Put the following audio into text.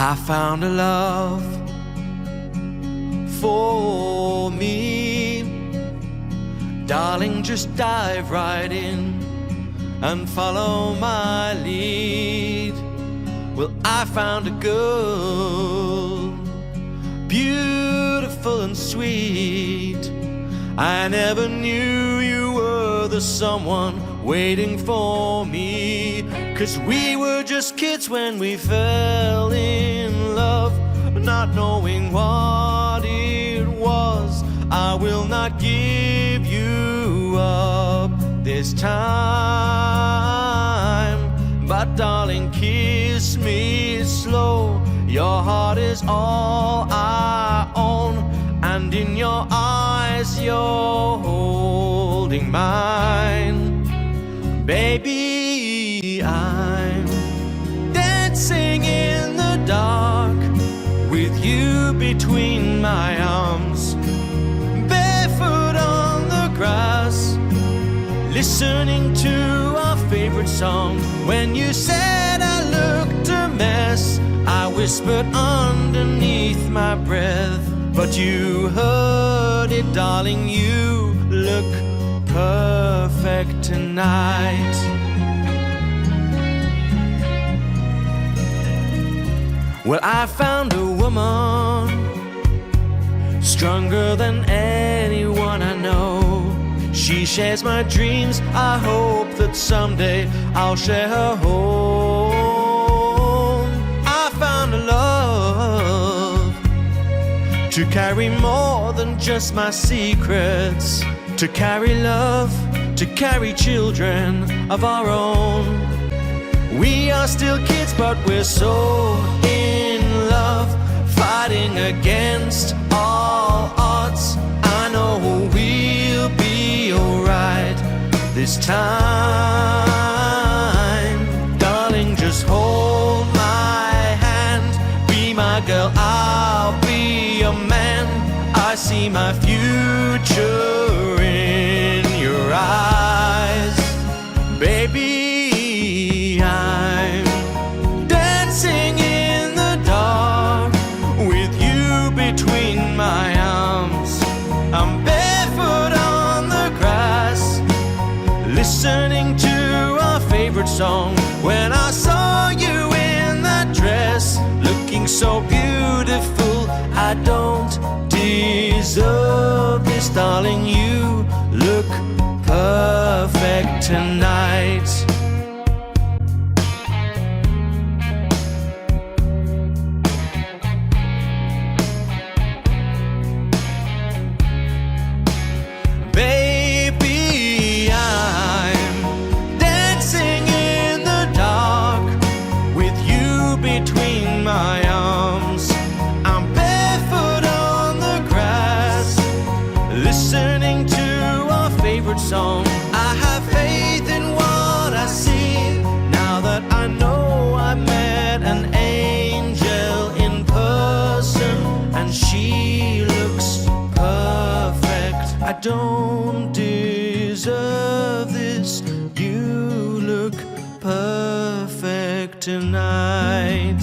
I found a love for me. Darling, just dive right in and follow my lead. Well, I found a girl, beautiful and sweet. I never knew you were the someone waiting for me, 'cause we were just kids when we fell in love, not knowing what it was. I will not give you up this time, but darling, kiss me slow. Your heart is all I own, and in your eyes you're holding mine. Baby, I'm dancing in the dark with you between my arms, barefoot on the grass, listening to our favorite song. When you said I looked a mess, I whispered underneath my breath, but you heard it, darling. You look perfect tonight. Well, I found a woman stronger than anyone I know. She shares my dreams. I hope that someday I'll share her home. I found a love to carry more than just my secrets, to carry love, to carry children of our own. We are still kids, but we're so in love, fighting against all odds. I know we'll be alright this time. Darling, just hold my hand, be my girl, I'll be your man. I see my future in your eyes. Baby, I'm dancing in the dark with you between my arms. I'm barefoot on the grass, listening to our favorite song. When I saw you in that dress, looking so beautiful, I don't deserve this, darling. You look perfect tonight. Baby, I'm dancing in the dark with you between my arms. I'm barefoot on the grass, listening to our favorite song. I have faith in what I see, now that I know I met an angel in person, and she looks perfect. I don't deserve this. You look perfect tonight.